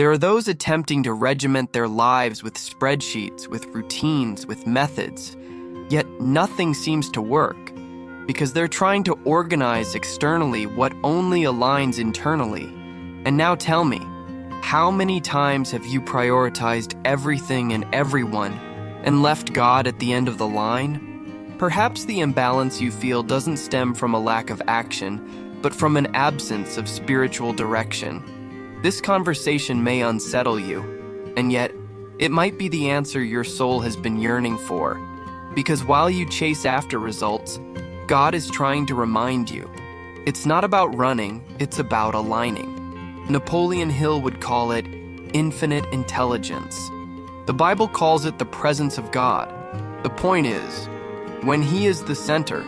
There are those attempting to regiment their lives with spreadsheets, with routines, with methods, yet nothing seems to work because they're trying to organize externally what only aligns internally. And now tell me, how many times have you prioritized everything and everyone and left God at the end of the line? Perhaps the imbalance you feel doesn't stem from a lack of action, but from an absence of spiritual direction. This conversation may unsettle you, and yet it might be the answer your soul has been yearning for. Because while you chase after results, God is trying to remind you, it's not about running, it's about aligning. Napoleon Hill would call it infinite intelligence. The Bible calls it the presence of God. The point is, when He is the center,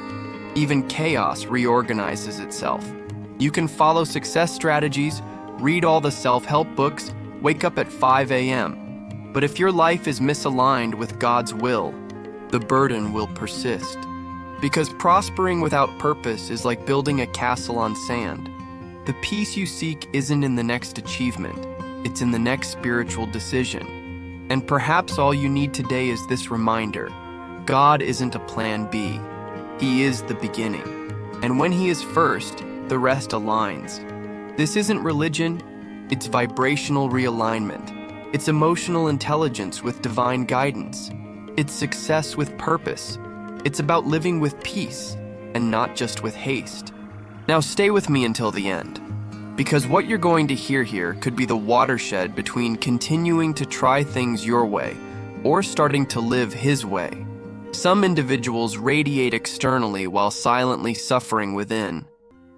even chaos reorganizes itself. You can follow success strategies, read all the self-help books, wake up at 5 a.m. But if your life is misaligned with God's will, the burden will persist. Because prospering without purpose is like building a castle on sand. The peace you seek isn't in the next achievement, it's in the next spiritual decision. And perhaps all you need today is this reminder: God isn't a plan B. He is the beginning. And when He is first, the rest aligns. This isn't religion, it's vibrational realignment. It's emotional intelligence with divine guidance. It's success with purpose. It's about living with peace and not just with haste. Now stay with me until the end, because what you're going to hear here could be the watershed between continuing to try things your way or starting to live His way. Some individuals radiate externally while silently suffering within.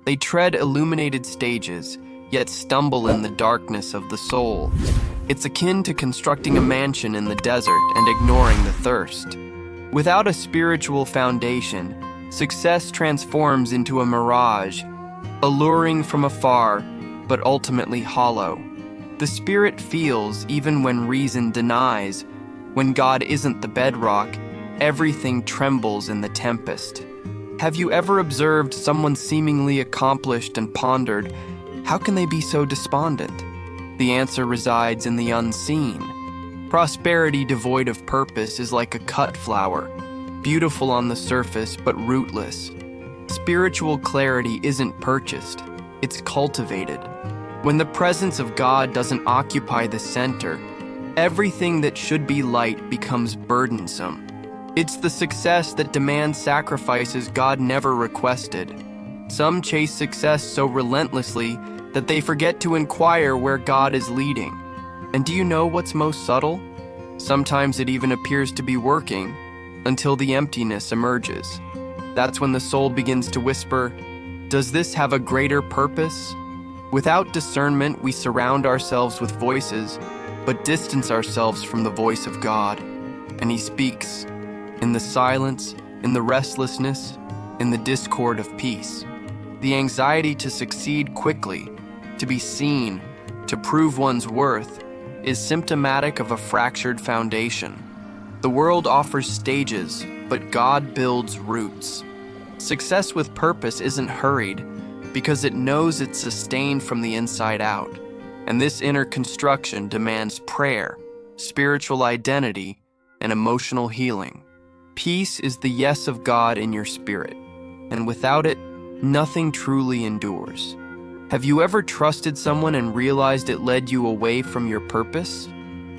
They tread illuminated stages, yet stumble in the darkness of the soul. It's akin to constructing a mansion in the desert and ignoring the thirst. Without a spiritual foundation, success transforms into a mirage, alluring from afar, but ultimately hollow. The spirit feels even when reason denies. When God isn't the bedrock, everything trembles in the tempest. Have you ever observed someone seemingly accomplished and pondered, how can they be so despondent? The answer resides in the unseen. Prosperity devoid of purpose is like a cut flower, beautiful on the surface but rootless. Spiritual clarity isn't purchased, it's cultivated. When the presence of God doesn't occupy the center, everything that should be light becomes burdensome. It's the success that demands sacrifices God never requested. Some chase success so relentlessly that they forget to inquire where God is leading. And do you know what's most subtle? Sometimes it even appears to be working until the emptiness emerges. That's when the soul begins to whisper, does this have a greater purpose? Without discernment, we surround ourselves with voices, but distance ourselves from the voice of God. And He speaks in the silence, in the restlessness, in the discord of peace. The anxiety to succeed quickly, to be seen, to prove one's worth, is symptomatic of a fractured foundation. The world offers stages, but God builds roots. Success with purpose isn't hurried because it knows it's sustained from the inside out. And this inner construction demands prayer, spiritual identity, and emotional healing. Peace is the yes of God in your spirit, and without it, nothing truly endures. Have you ever trusted someone and realized it led you away from your purpose?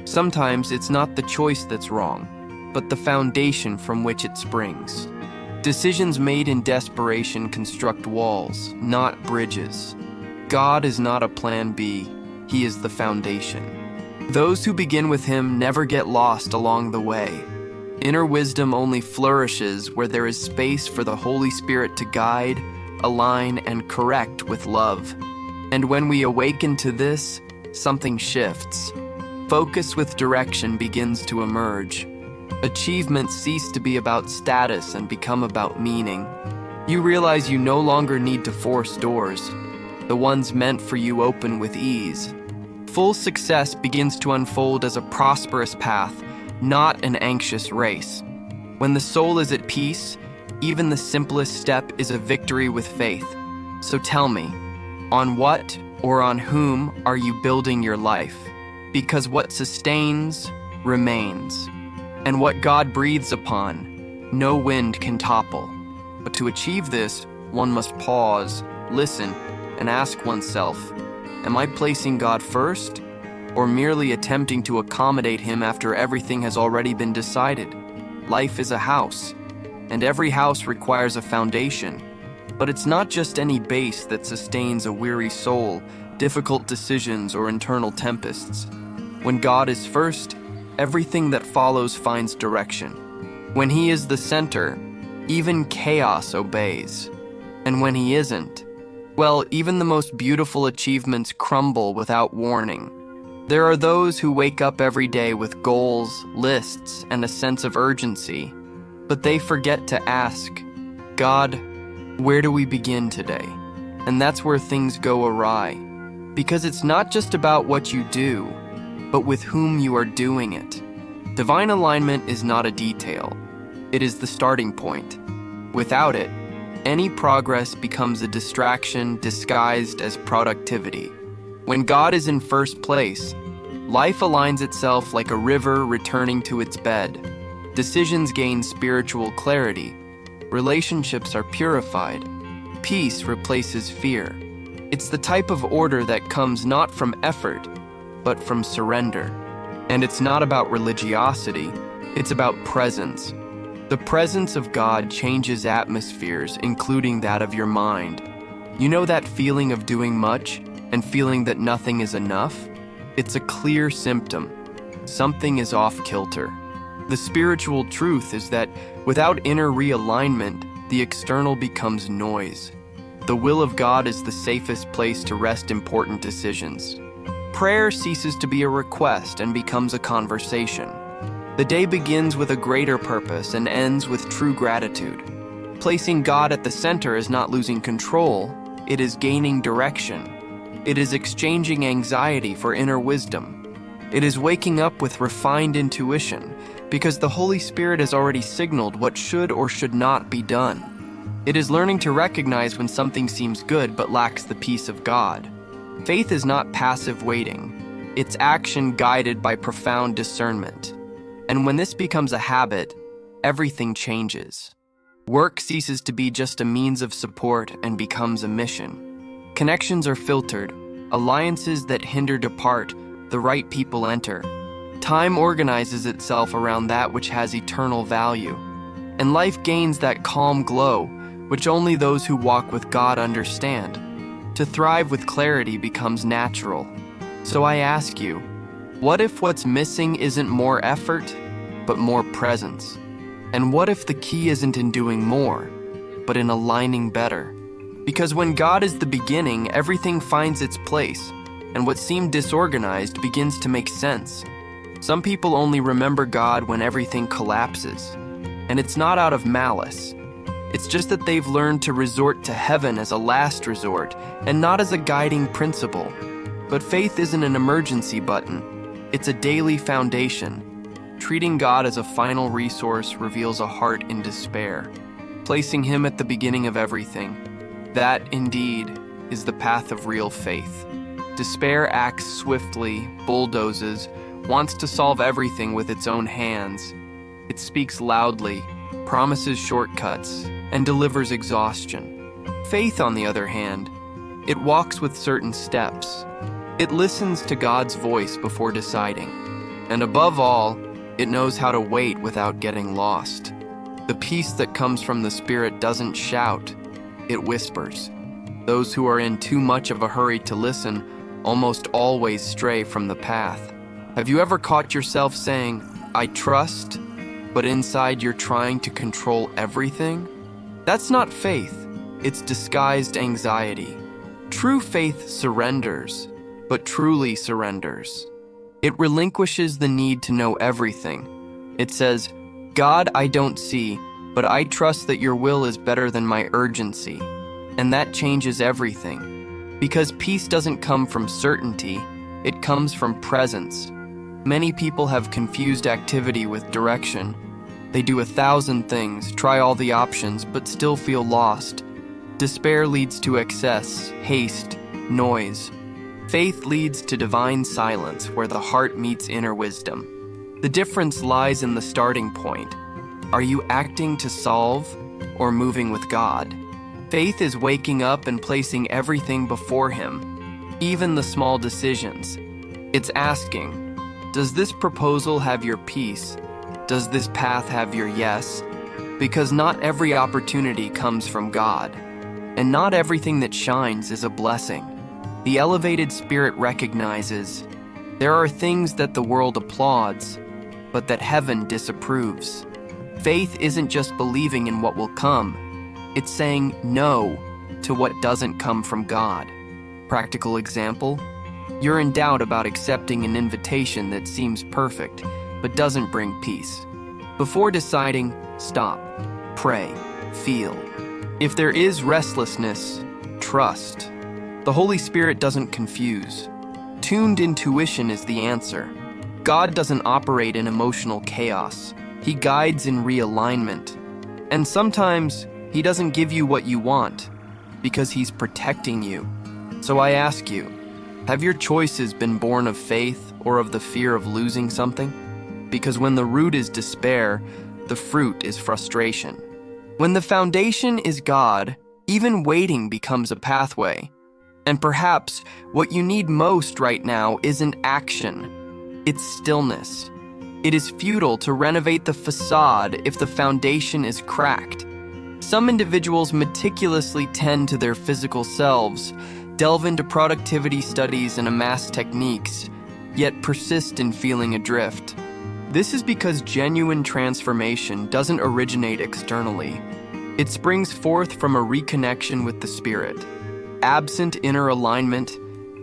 Sometimes it's not the choice that's wrong, but the foundation from which it springs. Decisions made in desperation construct walls, not bridges. God is not a plan B, He is the foundation. Those who begin with Him never get lost along the way. Inner wisdom only flourishes where there is space for the Holy Spirit to guide, align, and correct with love. And when we awaken to this, something shifts. Focus with direction begins to emerge. Achievements cease to be about status and become about meaning. You realize you no longer need to force doors. The ones meant for you open with ease. Full success begins to unfold as a prosperous path, not an anxious race. When the soul is at peace, even the simplest step is a victory with faith. So tell me, on what or on whom are you building your life? because what sustains remains, and what God breathes upon, no wind can topple. But to achieve this, one must pause, listen, and ask oneself, am I placing God first, or merely attempting to accommodate Him after everything has already been decided? Life is a house, and every house requires a foundation. But it's not just any base that sustains a weary soul, difficult decisions, or internal tempests. When God is first, everything that follows finds direction. When He is the center, even chaos obeys. And when He isn't, well, even the most beautiful achievements crumble without warning. There are those who wake up every day with goals, lists, and a sense of urgency, but they forget to ask, God, where do we begin today? And that's where things go awry. Because it's not just about what you do, but with whom you are doing it. Divine alignment is not a detail. It is the starting point. Without it, any progress becomes a distraction disguised as productivity. When God is in first place, life aligns itself like a river returning to its bed. Decisions gain spiritual clarity. Relationships are purified. Peace replaces fear. It's the type of order that comes not from effort, but from surrender. And it's not about religiosity, it's about presence. The presence of God changes atmospheres, including that of your mind. You know that feeling of doing much and feeling that nothing is enough? It's a clear symptom. Something is off kilter. The spiritual truth is that without inner realignment, the external becomes noise. The will of God is the safest place to rest important decisions. Prayer ceases to be a request and becomes a conversation. The day begins with a greater purpose and ends with true gratitude. Placing God at the center is not losing control, it is gaining direction. It is exchanging anxiety for inner wisdom. It is waking up with refined intuition, because the Holy Spirit has already signaled what should or should not be done. It is learning to recognize when something seems good but lacks the peace of God. Faith is not passive waiting. It's action guided by profound discernment. And when this becomes a habit, everything changes. Work ceases to be just a means of support and becomes a mission. Connections are filtered. Alliances that hinder depart. The right people enter. Time organizes itself around that which has eternal value. And life gains that calm glow, which only those who walk with God understand. To thrive with clarity becomes natural. So I ask you, what if what's missing isn't more effort, but more presence? And what if the key isn't in doing more, but in aligning better? Because when God is the beginning, everything finds its place, and what seemed disorganized begins to make sense. Some people only remember God when everything collapses, and it's not out of malice. It's just that they've learned to resort to heaven as a last resort and not as a guiding principle. But faith isn't an emergency button. It's a daily foundation. Treating God as a final resource reveals a heart in despair. Placing Him at the beginning of everything. That, indeed, is the path of real faith. Despair acts swiftly, bulldozes, wants to solve everything with its own hands. It speaks loudly, promises shortcuts, and delivers exhaustion. Faith, on the other hand, it walks with certain steps. It listens to God's voice before deciding. And above all, it knows how to wait without getting lost. The peace that comes from the Spirit doesn't shout, it whispers. Those who are in too much of a hurry to listen almost always stray from the path. Have you ever caught yourself saying, I trust, but inside you're trying to control everything? That's not faith, it's disguised anxiety. True faith surrenders, but truly surrenders. It relinquishes the need to know everything. It says, God, I don't see, but I trust that your will is better than my urgency. And that changes everything. Because peace doesn't come from certainty, it comes from presence. Many people have confused activity with direction. They do 1,000 things, try all the options, but still feel lost. Despair leads to excess, haste, noise. Faith leads to divine silence where the heart meets inner wisdom. The difference lies in the starting point. Are you acting to solve or moving with God? Faith is waking up and placing everything before Him, even the small decisions. It's asking, does this proposal have your peace? Does this path have your yes? Because not every opportunity comes from God, and not everything that shines is a blessing. The elevated spirit recognizes there are things that the world applauds, but that heaven disapproves. Faith isn't just believing in what will come, it's saying no to what doesn't come from God. Practical example, you're in doubt about accepting an invitation that seems perfect, but doesn't bring peace. Before deciding, stop, pray, feel. If there is restlessness, trust. The Holy Spirit doesn't confuse. Tuned intuition is the answer. God doesn't operate in emotional chaos. He guides in realignment. And sometimes He doesn't give you what you want because He's protecting you. So I ask you, have your choices been born of faith or of the fear of losing something? Because when the root is despair, the fruit is frustration. When the foundation is God, even waiting becomes a pathway. And perhaps what you need most right now isn't action, it's stillness. It is futile to renovate the facade if the foundation is cracked. Some individuals meticulously tend to their physical selves, delve into productivity studies and amass techniques, yet persist in feeling adrift. This is because genuine transformation doesn't originate externally. It springs forth from a reconnection with the Spirit. Absent inner alignment,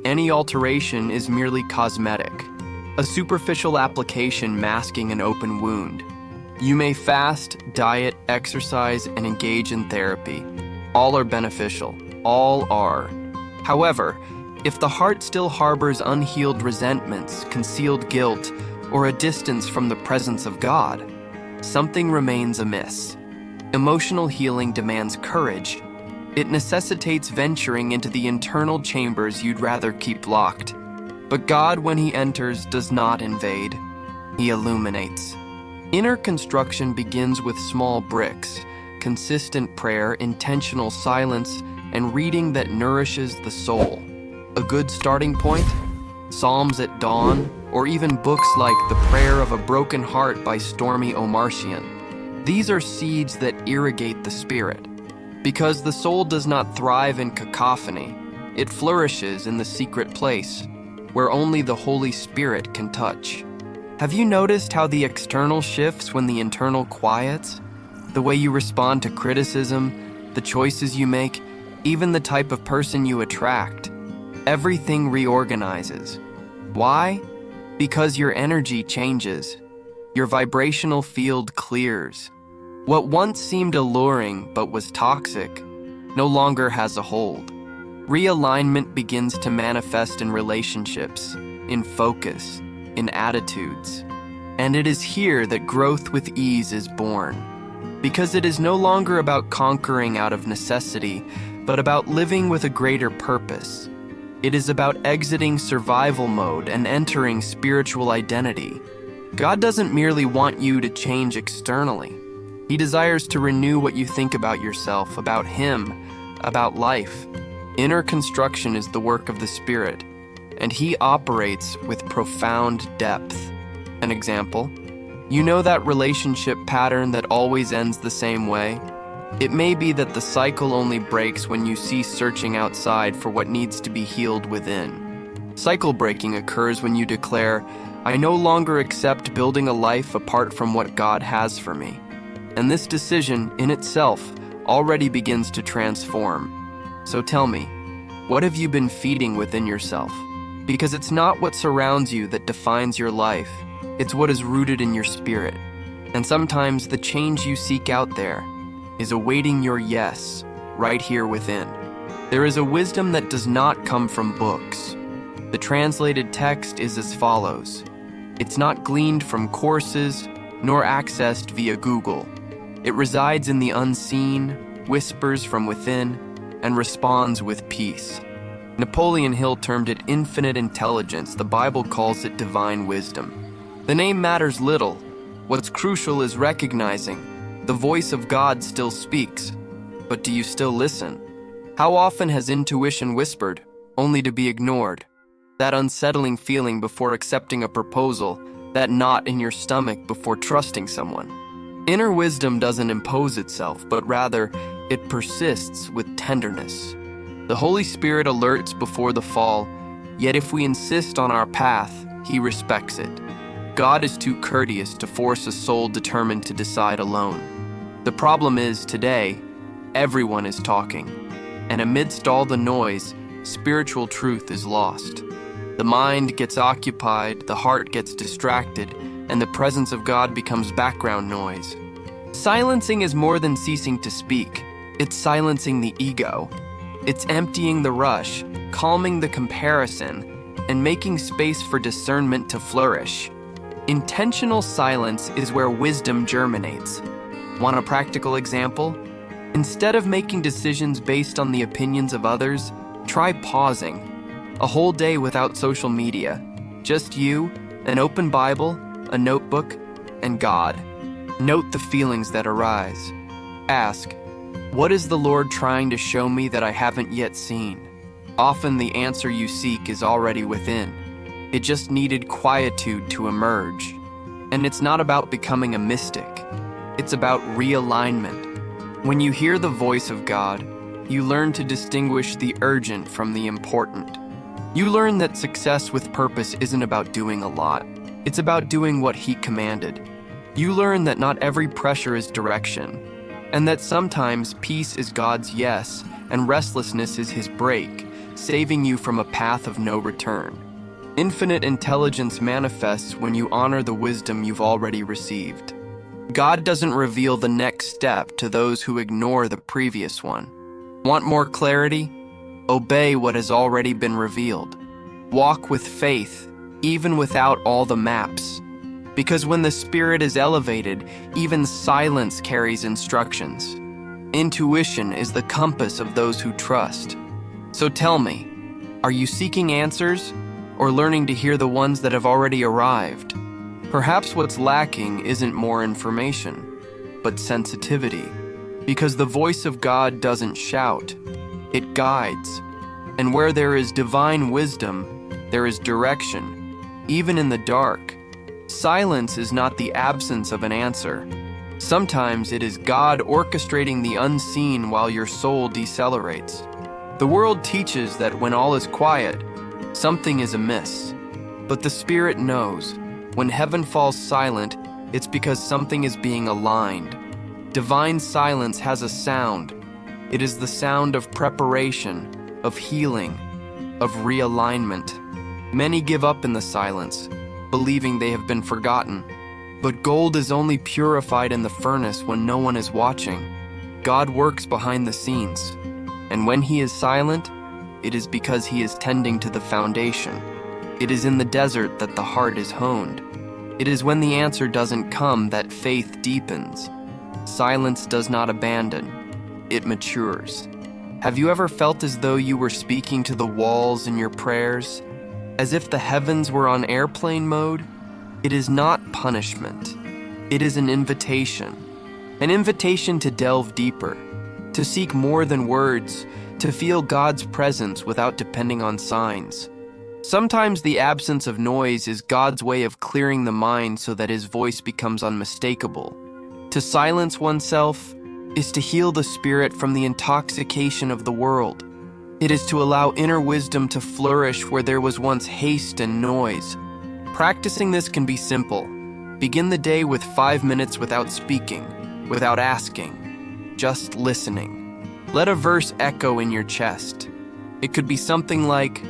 any alteration is merely cosmetic, a superficial application masking an open wound. You may fast, diet, exercise, and engage in therapy. All are beneficial. All are. However, if the heart still harbors unhealed resentments, concealed guilt, or a distance from the presence of God, something remains amiss. Emotional healing demands courage. It necessitates venturing into the internal chambers you'd rather keep locked. But God, when He enters, does not invade. He illuminates. Inner construction begins with small bricks, consistent prayer, intentional silence, and reading that nourishes the soul. A good starting point? Psalms at dawn, or even books like The Prayer of a Broken Heart by Stormy Omartian. These are seeds that irrigate the spirit. Because the soul does not thrive in cacophony, it flourishes in the secret place, where only the Holy Spirit can touch. Have you noticed how the external shifts when the internal quiets? The way you respond to criticism, the choices you make, even the type of person you attract. Everything reorganizes. Why? Because your energy changes. Your vibrational field clears. What once seemed alluring but was toxic no longer has a hold. Realignment begins to manifest in relationships, in focus, in attitudes. And it is here that growth with ease is born. Because it is no longer about conquering out of necessity, but about living with a greater purpose. It is about exiting survival mode and entering spiritual identity. God doesn't merely want you to change externally. He desires to renew what you think about yourself, about Him, about life. Inner construction is the work of the Spirit, and He operates with profound depth. An example, you know that relationship pattern that always ends the same way? It may be that the cycle only breaks when you cease searching outside for what needs to be healed within. Cycle breaking occurs when you declare, I no longer accept building a life apart from what God has for me. And this decision, in itself, already begins to transform. So tell me, what have you been feeding within yourself? Because it's not what surrounds you that defines your life, it's what is rooted in your spirit. And sometimes the change you seek out there is awaiting your yes, right here within. There is a wisdom that does not come from books. The translated text is as follows. It's not gleaned from courses, nor accessed via Google. It resides in the unseen, whispers from within, and responds with peace. Napoleon Hill termed it infinite intelligence. The Bible calls it divine wisdom. The name matters little. What's crucial is recognizing the voice of God still speaks. But do you still listen? How often has intuition whispered, only to be ignored? That unsettling feeling before accepting a proposal, that knot in your stomach before trusting someone. Inner wisdom doesn't impose itself, but rather it persists with tenderness. The Holy Spirit alerts before the fall, yet if we insist on our path, He respects it. God is too courteous to force a soul determined to decide alone. The problem is, today, everyone is talking, and amidst all the noise, spiritual truth is lost. The mind gets occupied, the heart gets distracted, and the presence of God becomes background noise. Silencing is more than ceasing to speak. It's silencing the ego. It's emptying the rush, calming the comparison, and making space for discernment to flourish. Intentional silence is where wisdom germinates. Want a practical example? Instead of making decisions based on the opinions of others, try pausing. A whole day without social media. Just you, an open Bible, a notebook, and God. Note the feelings that arise. Ask, what is the Lord trying to show me that I haven't yet seen? Often the answer you seek is already within. It just needed quietude to emerge. And it's not about becoming a mystic. It's about realignment. When you hear the voice of God, you learn to distinguish the urgent from the important. You learn that success with purpose isn't about doing a lot. It's about doing what He commanded. You learn that not every pressure is direction, and that sometimes peace is God's yes, and restlessness is His break, saving you from a path of no return. Infinite intelligence manifests when you honor the wisdom you've already received. God doesn't reveal the next step to those who ignore the previous one. Want more clarity? Obey what has already been revealed. Walk with faith, even without all the maps. Because when the Spirit is elevated, even silence carries instructions. Intuition is the compass of those who trust. So tell me, are you seeking answers or learning to hear the ones that have already arrived? Perhaps what's lacking isn't more information, but sensitivity. Because the voice of God doesn't shout, it guides. And where there is divine wisdom, there is direction, even in the dark. Silence is not the absence of an answer. Sometimes it is God orchestrating the unseen while your soul decelerates. The world teaches that when all is quiet, something is amiss. But the Spirit knows, when heaven falls silent, it's because something is being aligned. Divine silence has a sound. It is the sound of preparation, of healing, of realignment. Many give up in the silence, believing they have been forgotten. But gold is only purified in the furnace when no one is watching. God works behind the scenes. And when He is silent, it is because He is tending to the foundation. It is in the desert that the heart is honed. It is when the answer doesn't come that faith deepens. Silence does not abandon. It matures. Have you ever felt as though you were speaking to the walls in your prayers? As if the heavens were on airplane mode? It is not punishment. It is an invitation. An invitation to delve deeper, to seek more than words, to feel God's presence without depending on signs. Sometimes the absence of noise is God's way of clearing the mind so that His voice becomes unmistakable. To silence oneself is to heal the spirit from the intoxication of the world. It is to allow inner wisdom to flourish where there was once haste and noise. Practicing this can be simple. Begin the day with 5 minutes without speaking, without asking, just listening. Let a verse echo in your chest. It could be something like,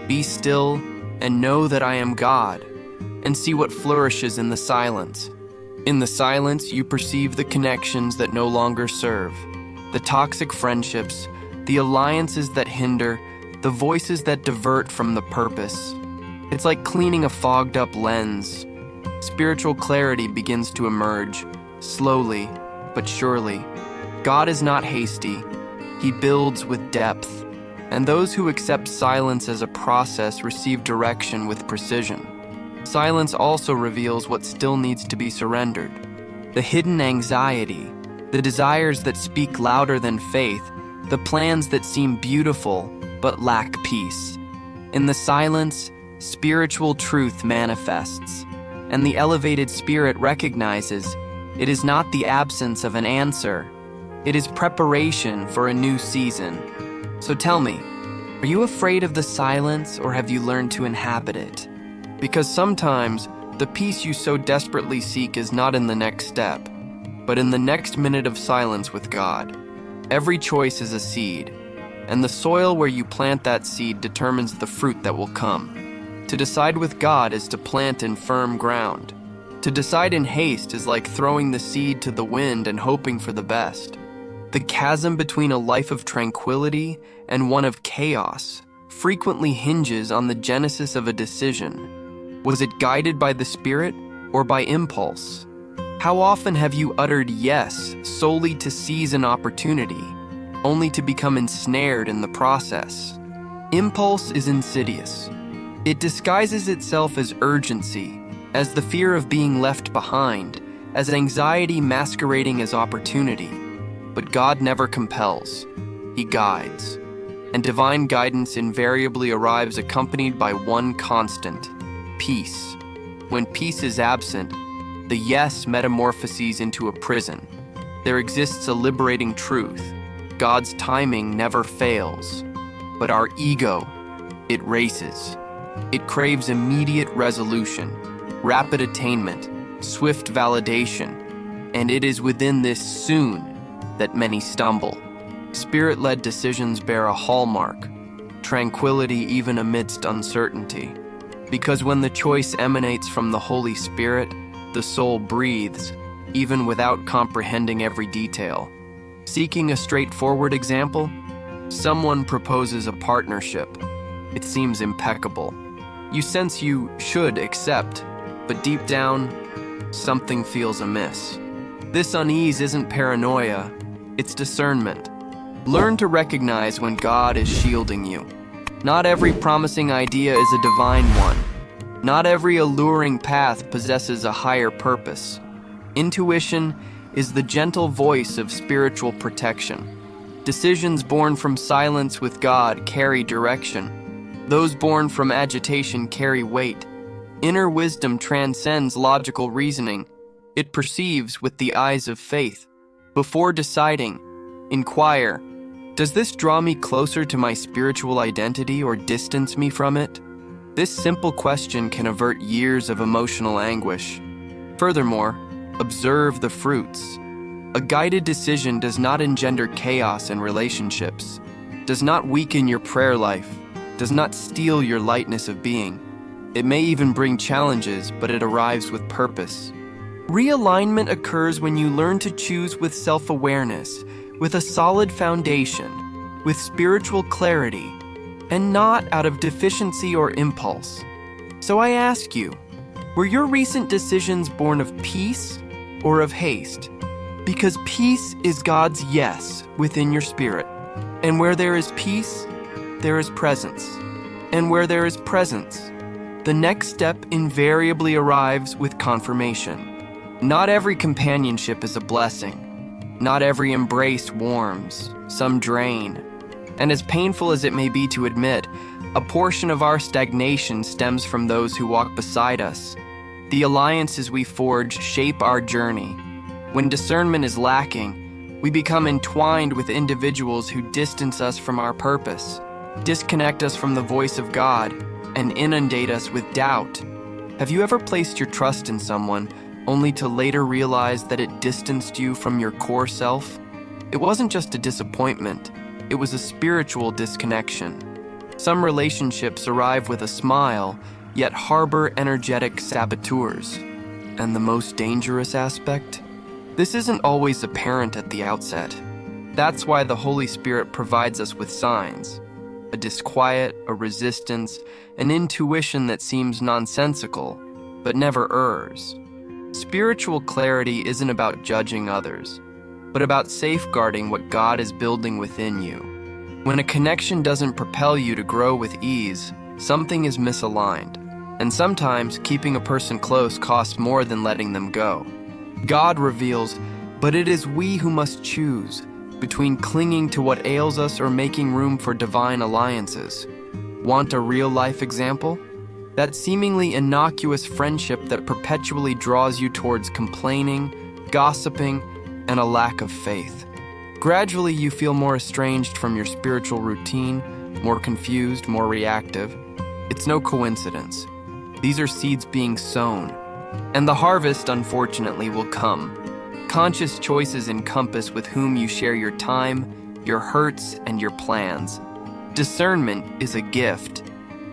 "Be still and know that I am God," and see what flourishes in the silence. In the silence, you perceive the connections that no longer serve, the toxic friendships, the alliances that hinder, the voices that divert from the purpose. It's like cleaning a fogged-up lens. Spiritual clarity begins to emerge, slowly but surely. God is not hasty. He builds with depth. And those who accept silence as a process receive direction with precision. Silence also reveals what still needs to be surrendered. The hidden anxiety, the desires that speak louder than faith, the plans that seem beautiful but lack peace. In the silence, spiritual truth manifests, and the elevated spirit recognizes it is not the absence of an answer, it is preparation for a new season. So tell me, are you afraid of the silence, or have you learned to inhabit it? Because sometimes the peace you so desperately seek is not in the next step, but in the next minute of silence with God. Every choice is a seed, and the soil where you plant that seed determines the fruit that will come. To decide with God is to plant in firm ground. To decide in haste is like throwing the seed to the wind and hoping for the best. The chasm between a life of tranquility and one of chaos frequently hinges on the genesis of a decision. Was it guided by the Spirit or by impulse? How often have you uttered yes solely to seize an opportunity, only to become ensnared in the process? Impulse is insidious. It disguises itself as urgency, as the fear of being left behind, as anxiety masquerading as opportunity. But God never compels, He guides. And divine guidance invariably arrives accompanied by one constant: peace. When peace is absent, the yes metamorphoses into a prison. There exists a liberating truth: God's timing never fails. But our ego, it races. It craves immediate resolution, rapid attainment, swift validation, and it is within this soon that many stumble. Spirit-led decisions bear a hallmark: tranquility even amidst uncertainty. Because when the choice emanates from the Holy Spirit, the soul breathes, even without comprehending every detail. Seeking a straightforward example, someone proposes a partnership. It seems impeccable. You sense you should accept, but deep down, something feels amiss. This unease isn't paranoia, it's discernment. Learn to recognize when God is shielding you. Not every promising idea is a divine one. Not every alluring path possesses a higher purpose. Intuition is the gentle voice of spiritual protection. Decisions born from silence with God carry direction. Those born from agitation carry weight. Inner wisdom transcends logical reasoning. It perceives with the eyes of faith. Before deciding, inquire, does this draw me closer to my spiritual identity or distance me from it? This simple question can avert years of emotional anguish. Furthermore, observe the fruits. A guided decision does not engender chaos in relationships, does not weaken your prayer life, does not steal your lightness of being. It may even bring challenges, but it arrives with purpose. Realignment occurs when you learn to choose with self-awareness, with a solid foundation, with spiritual clarity, and not out of deficiency or impulse. So I ask you, were your recent decisions born of peace or of haste? Because peace is God's yes within your spirit. And where there is peace, there is presence. And where there is presence, the next step invariably arrives with confirmation. Not every companionship is a blessing. Not every embrace warms. Some drain. And as painful as it may be to admit, a portion of our stagnation stems from those who walk beside us. The alliances we forge shape our journey. When discernment is lacking, we become entwined with individuals who distance us from our purpose, disconnect us from the voice of God, and inundate us with doubt. Have you ever placed your trust in someone only to later realize that it distanced you from your core self? It wasn't just a disappointment, it was a spiritual disconnection. Some relationships arrive with a smile, yet harbor energetic saboteurs. And the most dangerous aspect? This isn't always apparent at the outset. That's why the Holy Spirit provides us with signs. A disquiet, a resistance, an intuition that seems nonsensical, but never errs. Spiritual clarity isn't about judging others, but about safeguarding what God is building within you. When a connection doesn't propel you to grow with ease, something is misaligned. And sometimes keeping a person close costs more than letting them go. God reveals, but it is we who must choose between clinging to what ails us or making room for divine alliances. Want a real-life example? That seemingly innocuous friendship that perpetually draws you towards complaining, gossiping, and a lack of faith. Gradually, you feel more estranged from your spiritual routine, more confused, more reactive. It's no coincidence. These are seeds being sown. And the harvest, unfortunately, will come. Conscious choices encompass with whom you share your time, your hurts, and your plans. Discernment is a gift,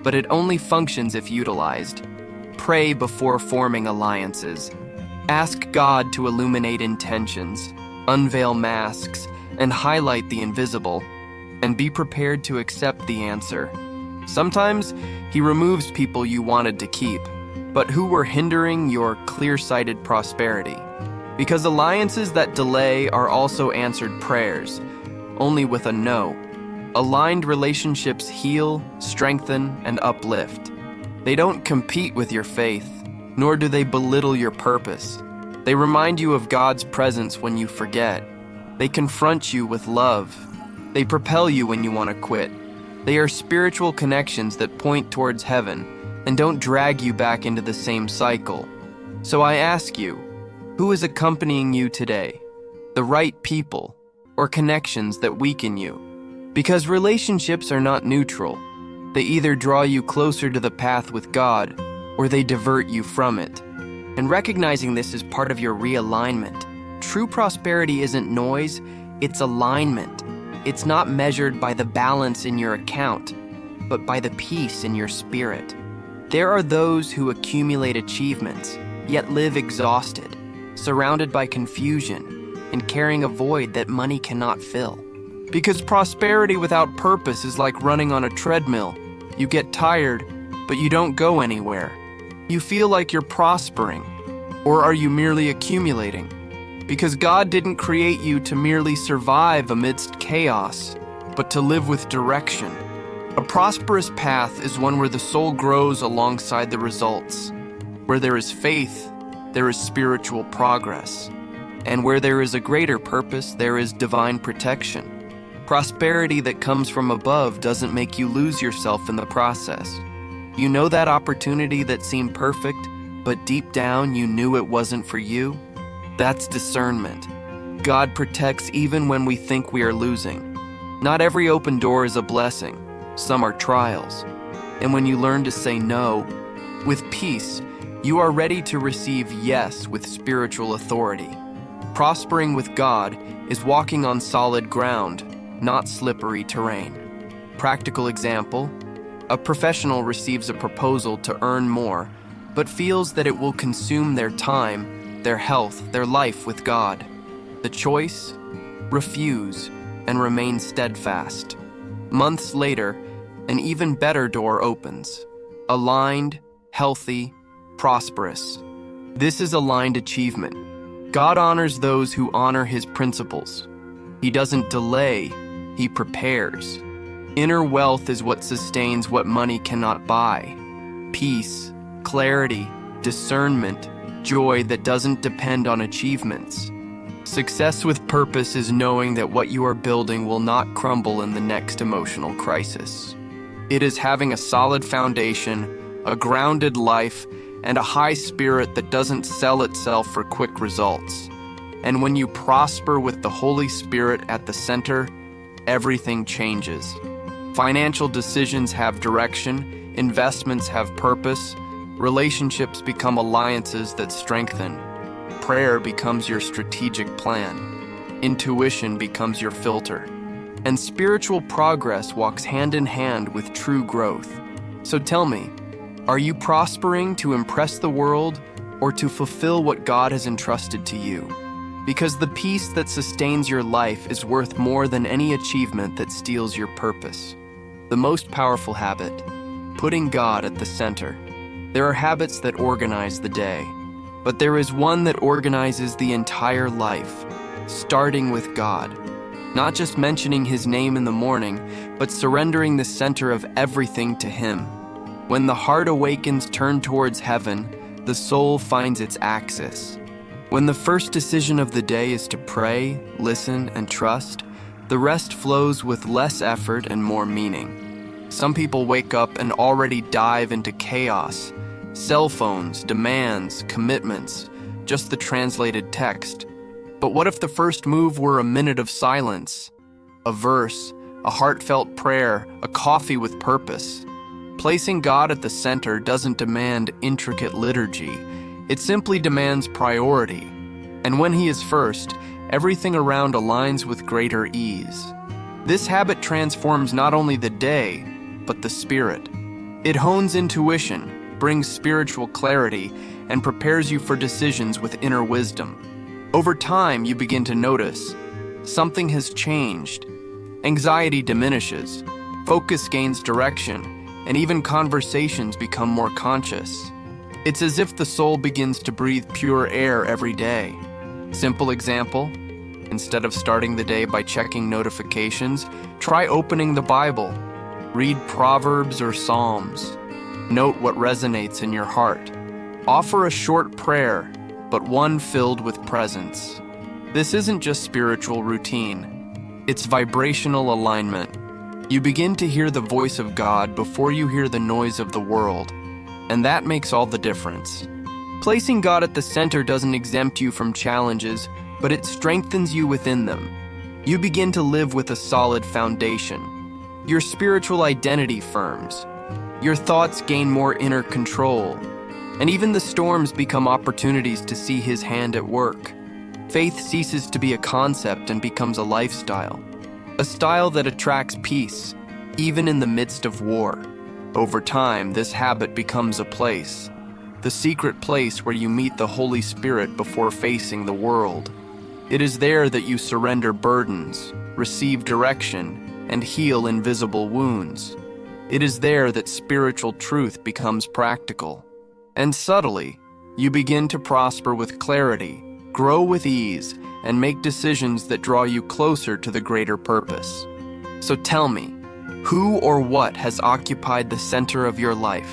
but it only functions if utilized. Pray before forming alliances. Ask God to illuminate intentions, unveil masks, and highlight the invisible, and be prepared to accept the answer. Sometimes He removes people you wanted to keep, but who were hindering your clear-sighted prosperity. Because alliances that delay are also answered prayers, only with a no. Aligned relationships heal, strengthen, and uplift. They don't compete with your faith, nor do they belittle your purpose. They remind you of God's presence when you forget. They confront you with love. They propel you when you want to quit. They are spiritual connections that point towards heaven and don't drag you back into the same cycle. So I ask you, who is accompanying you today? The right people or connections that weaken you? Because relationships are not neutral. They either draw you closer to the path with God or they divert you from it. And recognizing this is part of your realignment. True prosperity isn't noise, it's alignment. It's not measured by the balance in your account, but by the peace in your spirit. There are those who accumulate achievements, yet live exhausted, surrounded by confusion, and carrying a void that money cannot fill. Because prosperity without purpose is like running on a treadmill. You get tired, but you don't go anywhere. You feel like you're prospering, or are you merely accumulating? Because God didn't create you to merely survive amidst chaos, but to live with direction. A prosperous path is one where the soul grows alongside the results. Where there is faith, there is spiritual progress. And where there is a greater purpose, there is divine protection. Prosperity that comes from above doesn't make you lose yourself in the process. You know that opportunity that seemed perfect, but deep down you knew it wasn't for you? That's discernment. God protects even when we think we are losing. Not every open door is a blessing. Some are trials. And when you learn to say no, with peace, you are ready to receive yes with spiritual authority. Prospering with God is walking on solid ground, not slippery terrain. Practical example, a professional receives a proposal to earn more, but feels that it will consume their time, their health, their life with God. The choice? Refuse and remain steadfast. Months later, an even better door opens. Aligned, healthy, prosperous. This is aligned achievement. God honors those who honor His principles. He doesn't delay, He prepares. Inner wealth is what sustains what money cannot buy. Peace, clarity, discernment, joy that doesn't depend on achievements. Success with purpose is knowing that what you are building will not crumble in the next emotional crisis. It is having a solid foundation, a grounded life, and a high spirit that doesn't sell itself for quick results. And when you prosper with the Holy Spirit at the center, everything changes. Financial decisions have direction, investments have purpose, relationships become alliances that strengthen. Prayer becomes your strategic plan. Intuition becomes your filter. And spiritual progress walks hand in hand with true growth. So tell me, are you prospering to impress the world or to fulfill what God has entrusted to you? Because the peace that sustains your life is worth more than any achievement that steals your purpose. The most powerful habit, putting God at the center. There are habits that organize the day, but there is one that organizes the entire life, starting with God. not just mentioning his name in the morning, but surrendering the center of everything to him. When the heart awakens turned towards heaven, the soul finds its axis. When the first decision of the day is to pray, listen, and trust, the rest flows with less effort and more meaning. Some people wake up and already dive into chaos. Cell phones, demands, commitments, just the translated text. But what if the first move were a minute of silence? A verse, a heartfelt prayer, a coffee with purpose. Placing God at the center doesn't demand intricate liturgy. It simply demands priority. And when he is first, everything around aligns with greater ease. This habit transforms not only the day, but the spirit. It hones intuition, brings spiritual clarity, and prepares you for decisions with inner wisdom. Over time, you begin to notice something has changed. Anxiety diminishes, focus gains direction, and even conversations become more conscious. It's as if the soul begins to breathe pure air every day. Simple example, instead of starting the day by checking notifications, try opening the Bible. Read Proverbs or Psalms. Note what resonates in your heart. Offer a short prayer, but one filled with presence. This isn't just spiritual routine. It's vibrational alignment. You begin to hear the voice of God before you hear the noise of the world, and that makes all the difference. Placing God at the center doesn't exempt you from challenges, but it strengthens you within them. You begin to live with a solid foundation. Your spiritual identity firms. Your thoughts gain more inner control, and even the storms become opportunities to see His hand at work. Faith ceases to be a concept and becomes a lifestyle. A style that attracts peace, even in the midst of war. Over time, this habit becomes a place, the secret place where you meet the Holy Spirit before facing the world. It is there that you surrender burdens, receive direction, and heal invisible wounds. It is there that spiritual truth becomes practical. And subtly, you begin to prosper with clarity, grow with ease, and make decisions that draw you closer to the greater purpose. So tell me, who or what has occupied the center of your life?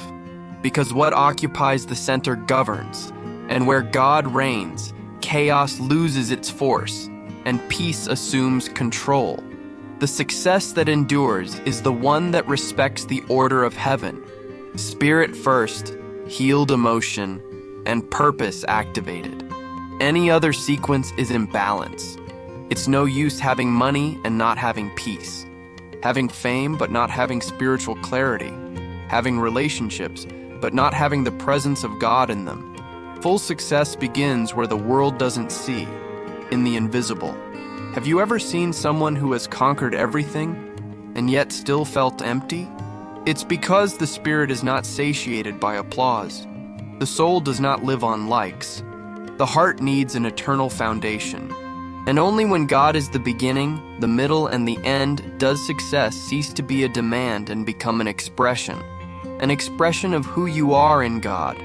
Because what occupies the center governs, and where God reigns, chaos loses its force, and peace assumes control. The success that endures is the one that respects the order of heaven. Spirit first, healed emotion, and purpose activated. Any other sequence is imbalance. It's no use having money and not having peace, having fame but not having spiritual clarity, having relationships but not having the presence of God in them. Full success begins where the world doesn't see, in the invisible. Have you ever seen someone who has conquered everything and yet still felt empty? It's because the spirit is not satiated by applause. The soul does not live on likes. The heart needs an eternal foundation. And only when God is the beginning, the middle, and the end does success cease to be a demand and become an expression of who you are in God,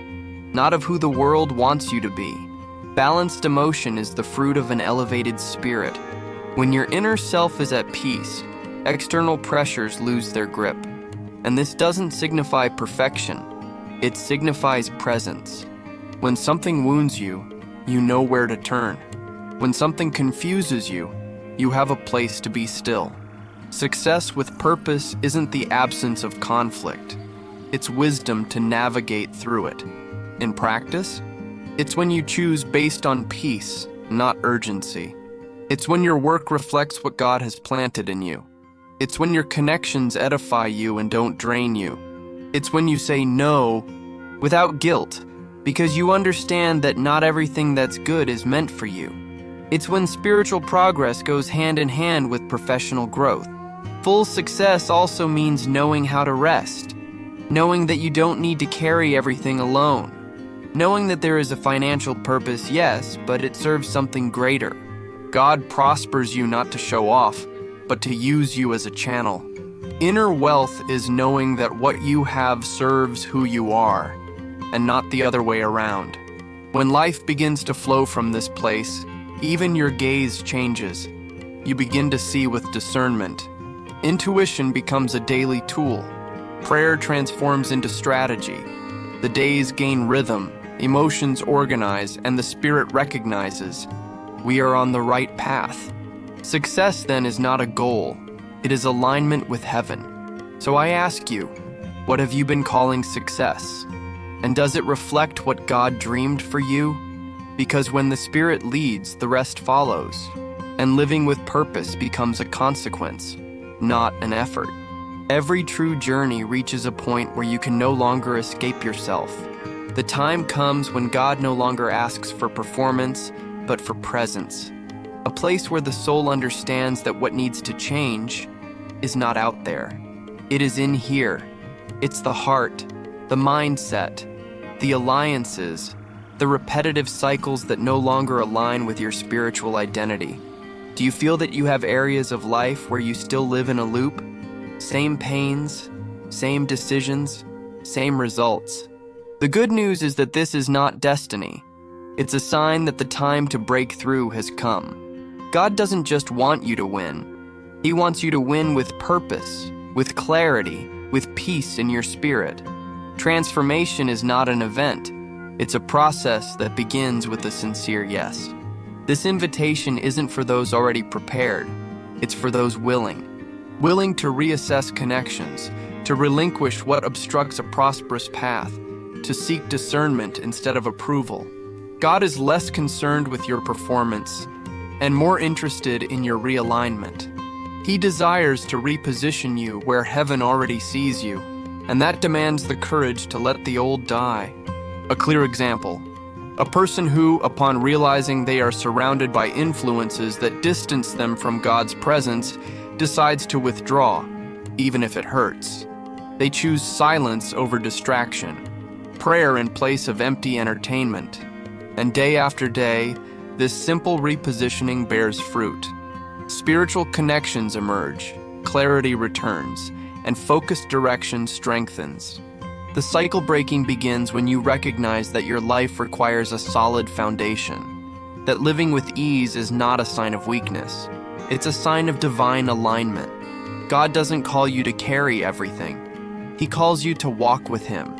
not of who the world wants you to be. Balanced emotion is the fruit of an elevated spirit. When your inner self is at peace, external pressures lose their grip. And this doesn't signify perfection, it signifies presence. When something wounds you, you know where to turn. When something confuses you, you have a place to be still. Success with purpose isn't the absence of conflict. It's wisdom to navigate through it. In practice, it's when you choose based on peace, not urgency. It's when your work reflects what God has planted in you. It's when your connections edify you and don't drain you. It's when you say no without guilt, because you understand that not everything that's good is meant for you. It's when spiritual progress goes hand in hand with professional growth. Full success also means knowing how to rest, knowing that you don't need to carry everything alone, knowing that there is a financial purpose, yes, but it serves something greater. God prospers you not to show off, but to use you as a channel. Inner wealth is knowing that what you have serves who you are, and not the other way around. When life begins to flow from this place, even your gaze changes. you begin to see with discernment. Intuition becomes a daily tool. Prayer transforms into strategy. The days gain rhythm, emotions organize, and the spirit recognizes we are on the right path. Success then is not a goal, it is alignment with heaven. So I ask you, what have you been calling success? And does it reflect what God dreamed for you? Because when the Spirit leads, the rest follows, and living with purpose becomes a consequence, not an effort. Every true journey reaches a point where you can no longer escape yourself. The time comes when God no longer asks for performance, but for presence. A place where the soul understands that what needs to change is not out there. It is in here. It's the heart, the mindset, the alliances, the repetitive cycles that no longer align with your spiritual identity. Do you feel that you have areas of life where you still live in a loop? Same pains, same decisions, same results. The good news is that this is not destiny. It's a sign that the time to break through has come. God doesn't just want you to win. He wants you to win with purpose, with clarity, with peace in your spirit. Transformation is not an event. It's a process that begins with a sincere yes. This invitation isn't for those already prepared. It's for those willing to reassess connections, to relinquish what obstructs a prosperous path, to seek discernment instead of approval. God is less concerned with your performance and more interested in your realignment. He desires to reposition you where heaven already sees you, and that demands the courage to let the old die. A clear example: a person who, upon realizing they are surrounded by influences that distance them from God's presence, decides to withdraw, even if it hurts. They choose silence over distraction, prayer in place of empty entertainment. And day after day, this simple repositioning bears fruit. Spiritual connections emerge, clarity returns, and focused direction strengthens. The cycle breaking begins when you recognize that your life requires a solid foundation, that living with ease is not a sign of weakness. It's a sign of divine alignment. God doesn't call you to carry everything. He calls you to walk with Him.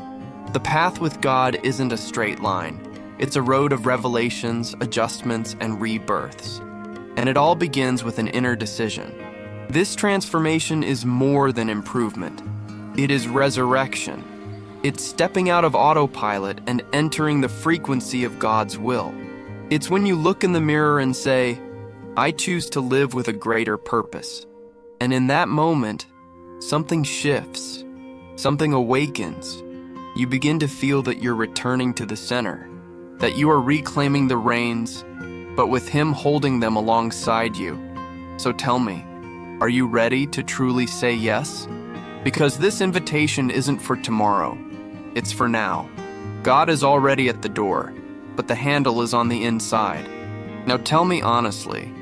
The path with God isn't a straight line. It's a road of revelations, adjustments, and rebirths. And it all begins with an inner decision. This transformation is more than improvement. It is resurrection. It's stepping out of autopilot and entering the frequency of God's will. It's when you look in the mirror and say, I choose to live with a greater purpose. And in that moment, something shifts, something awakens. You begin to feel that you're returning to the center, that you are reclaiming the reins, but with Him holding them alongside you. So tell me, are you ready to truly say yes? Because this invitation isn't for tomorrow, it's for now. God is already at the door, but the handle is on the inside. Now tell me honestly,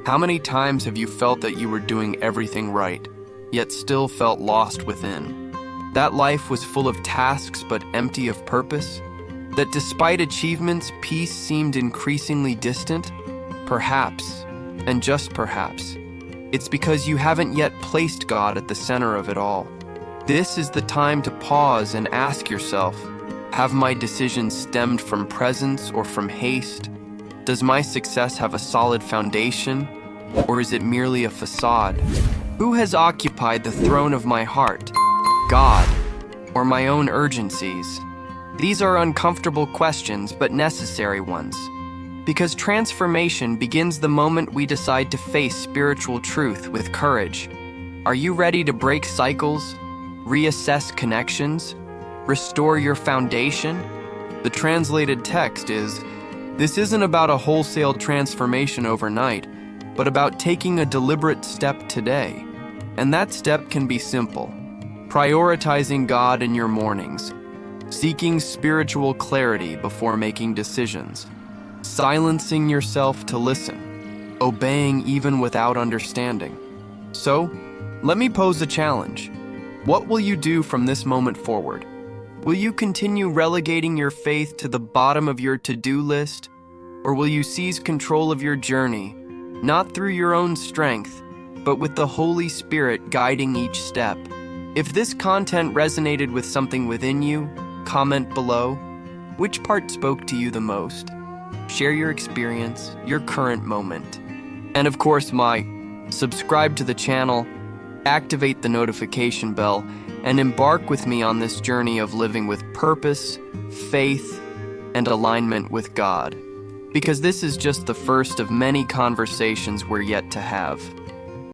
how many times have you felt that you were doing everything right, yet still felt lost within? That life was full of tasks but empty of purpose? That despite achievements, peace seemed increasingly distant? Perhaps, and just perhaps, it's because you haven't yet placed God at the center of it all. This is the time to pause and ask yourself, have my decisions stemmed from presence or from haste? Does my success have a solid foundation, or is it merely a facade? Who has occupied the throne of my heart? God, or my own urgencies? These are uncomfortable questions, but necessary ones. Because transformation begins the moment we decide to face spiritual truth with courage. Are you ready to break cycles, reassess connections, restore your foundation? The translated text is, this isn't about a wholesale transformation overnight, but about taking a deliberate step today. And that step can be simple: prioritizing God in your mornings, seeking spiritual clarity before making decisions, silencing yourself to listen, obeying even without understanding. So, let me pose a challenge. What will you do from this moment forward? Will you continue relegating your faith to the bottom of your to-do list? Or will you seize control of your journey, not through your own strength, but with the Holy Spirit guiding each step. If this content resonated with something within you, comment below. Which part spoke to you the most? Share your experience, your current moment. And of course, subscribe to the channel, activate the notification bell, and embark with me on this journey of living with purpose, faith, and alignment with God. Because this is just the first of many conversations we're yet to have.